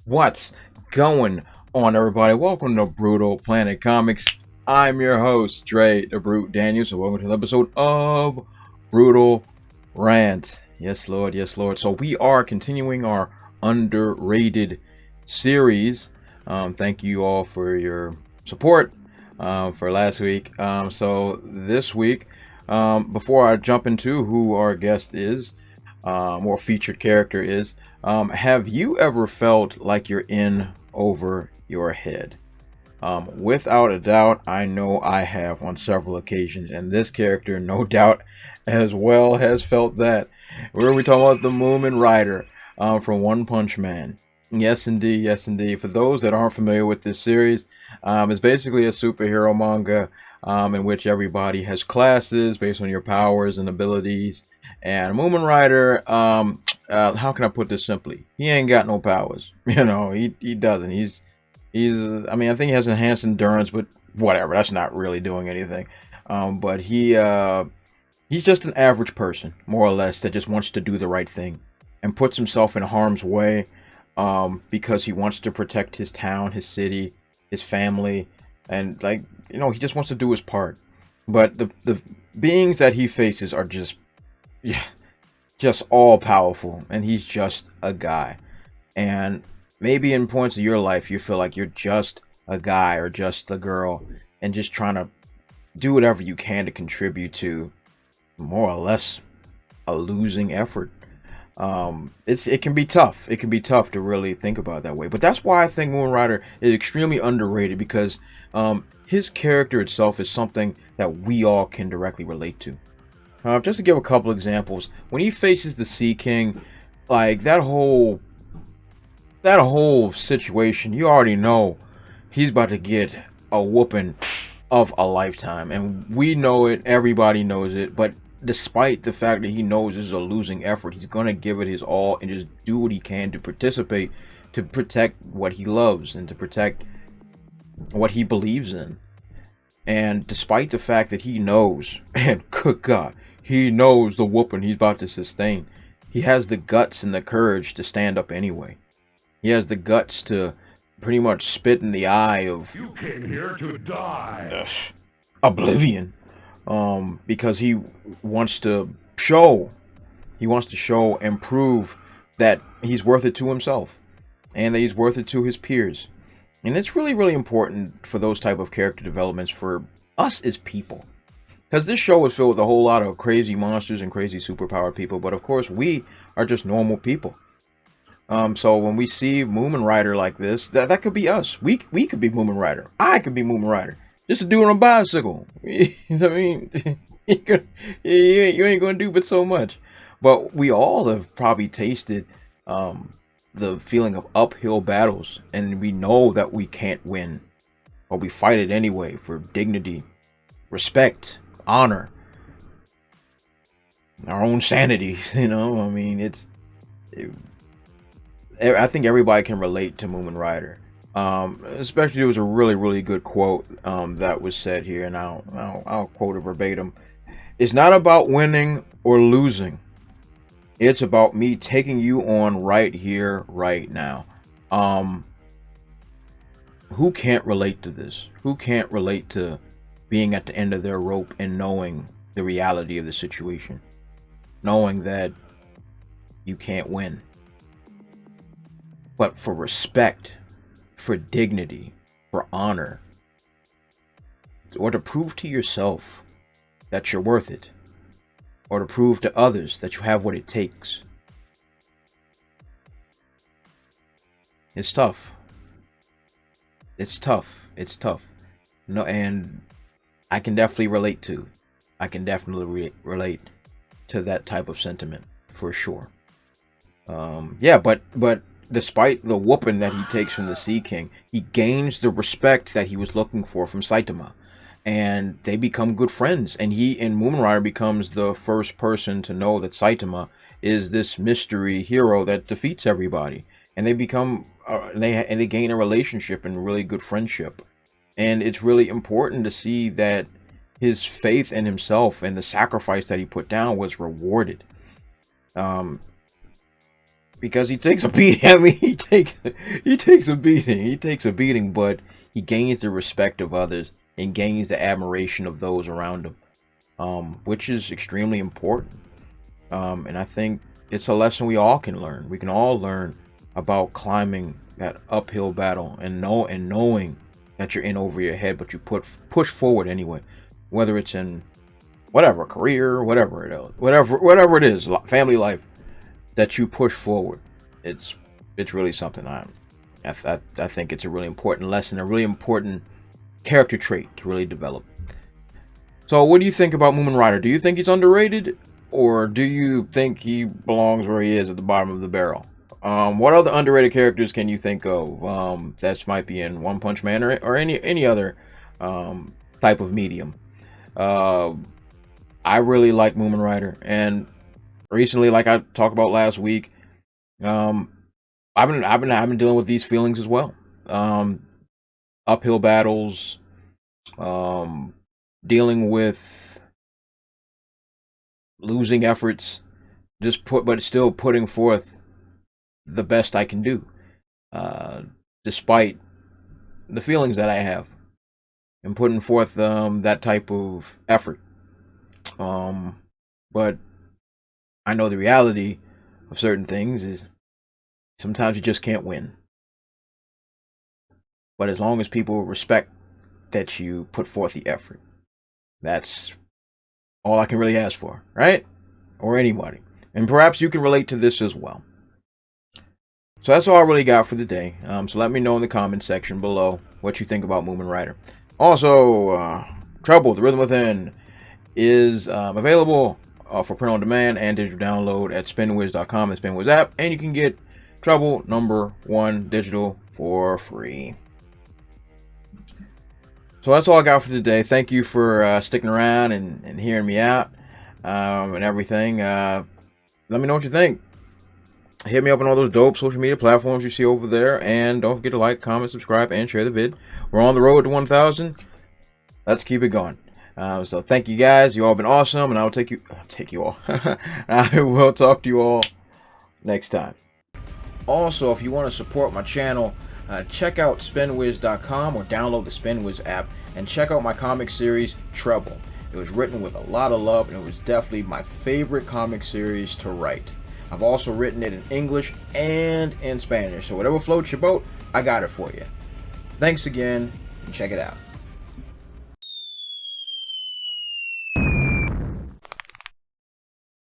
What's going on, everybody? Welcome to Brutal Planet Comics. I'm your host, Dre the Brute Daniels, and welcome to an episode of Brutal Rant. Yes, Lord, yes, Lord. So we are continuing our underrated series. Thank you all for your support for last week. So this week, before I jump into who our guest is, or featured character is, have you ever felt like you're in over your head? Without a doubt, I know I have on several occasions, and this character, no doubt, as well has felt that. Where we talking about the Mumen Rider from One Punch Man? Yes, indeed, yes, indeed. For those that aren't familiar with this series, it's basically a superhero manga in which everybody has classes based on your powers and abilities. And Mumen Rider, how can I put this simply? He ain't got no powers. He doesn't. He's I mean, I think he has enhanced endurance, but whatever. That's not really doing anything. But he's just an average person, more or less, that just wants to do the right thing and puts himself in harm's way because he wants to protect his town, his city, his family, and he just wants to do his part. But the beings that he faces are yeah, just all powerful, and he's just a guy. And maybe in points of your life you feel like you're just a guy or just a girl and just trying to do whatever you can to contribute to more or less a losing effort. It can be tough. It can be tough to really think about it that way. But that's why I think Moon Rider is extremely underrated, because his character itself is something that we all can directly relate to. Just to give a couple examples, when he faces the Sea King, like that whole situation, you already know he's about to get a whooping of a lifetime, and we know it. Everybody knows it. But despite the fact that he knows this is a losing effort, he's gonna give it his all and just do what he can to participate, to protect what he loves and to protect what he believes in. And despite the fact that he knows, and good God, he knows the whooping he's about to sustain, he has the guts and the courage to stand up anyway. He has the guts to pretty much spit in the eye of You came here to die. oblivion, because wants to show, he wants to show and prove that he's worth it to himself and that he's worth it to his peers. And it's really, really important for those type of character developments for us as people. Because this show is filled with a whole lot of crazy monsters and crazy superpowered people, but of course we are just normal people. So when we see Mumen Rider like this, that could be us. We could be Mumen Rider. I could be Mumen Rider. Just a dude on a bicycle. I mean, you ain't gonna do but so much. But we all have probably tasted the feeling of uphill battles, and we know that we can't win, but we fight it anyway for dignity, respect, honor, our own sanity. I mean, I think everybody can relate to Mumen Rider. Especially there was a really, really good quote that was said here, and I'll quote it verbatim. It's not about winning or losing. It's about me taking you on right here, right now. Who can't relate to this? Who can't relate to being at the end of their rope and knowing the reality of the situation? Knowing that you can't win. But for respect, for dignity, for honor, or to prove to yourself that you're worth it, or to prove to others that you have what it takes. It's tough. It's tough. It's tough. No, and I can definitely relate to. I can definitely relate to that type of sentiment for sure. Yeah, but despite the whooping that he takes from the Sea King, he gains the respect that he was looking for from Saitama, and they become good friends. And Mumen Rider becomes the first person to know that Saitama is this mystery hero that defeats everybody, and they become they gain a relationship and really good friendship. And it's really important to see that his faith in himself and the sacrifice that he put down was rewarded. because he takes a beating. I mean, he takes a beating. He takes a beating, but he gains the respect of others and gains the admiration of those around him, which is extremely important. And I think it's a lesson we all can learn. We can all learn about climbing that uphill battle and knowing that you're in over your head, but you push forward anyway, whether it's in whatever career, whatever it is, family life, that you push forward. It's really something. I think it's a really important lesson, a really important character trait to really develop. So what do you think about Mumen Rider? Do you think he's underrated, or do you think he belongs where he is, at the bottom of the barrel? What other underrated characters can you think of that might be in One Punch Man or any other type of medium? I really like Mumen Rider, and recently, like I talked about last week, I've been dealing with these feelings as well. Uphill battles, dealing with losing efforts, but still putting forth the best I can do, despite the feelings that I have, and putting forth that type of effort. But I know the reality of certain things is sometimes you just can't win. But as long as people respect that you put forth the effort, that's all I can really ask for, right? Or anybody. And perhaps you can relate to this as well. So that's all I really got for today. So let me know in the comment section below what you think about Mumen Rider. Also, Trouble, The Rhythm Within is available for print on demand and digital download at spinwiz.com and Spinwiz app. And you can get Trouble #1 digital for free. So that's all I got for today. Thank you for sticking around and hearing me out and everything. Let me know what you think. Hit me up on all those dope social media platforms you see over there. And don't forget to like, comment, subscribe, and share the vid. We're on the road to 1,000. Let's keep it going. So thank you guys. You all been awesome. And I'll take you all. I will talk to you all next time. Also, if you want to support my channel, check out spinwiz.com or download the Spinwiz app and check out my comic series, Trouble. It was written with a lot of love, and it was definitely my favorite comic series to write. I've also written it in English and in Spanish, so whatever floats your boat, I got it for you. Thanks again, and check it out.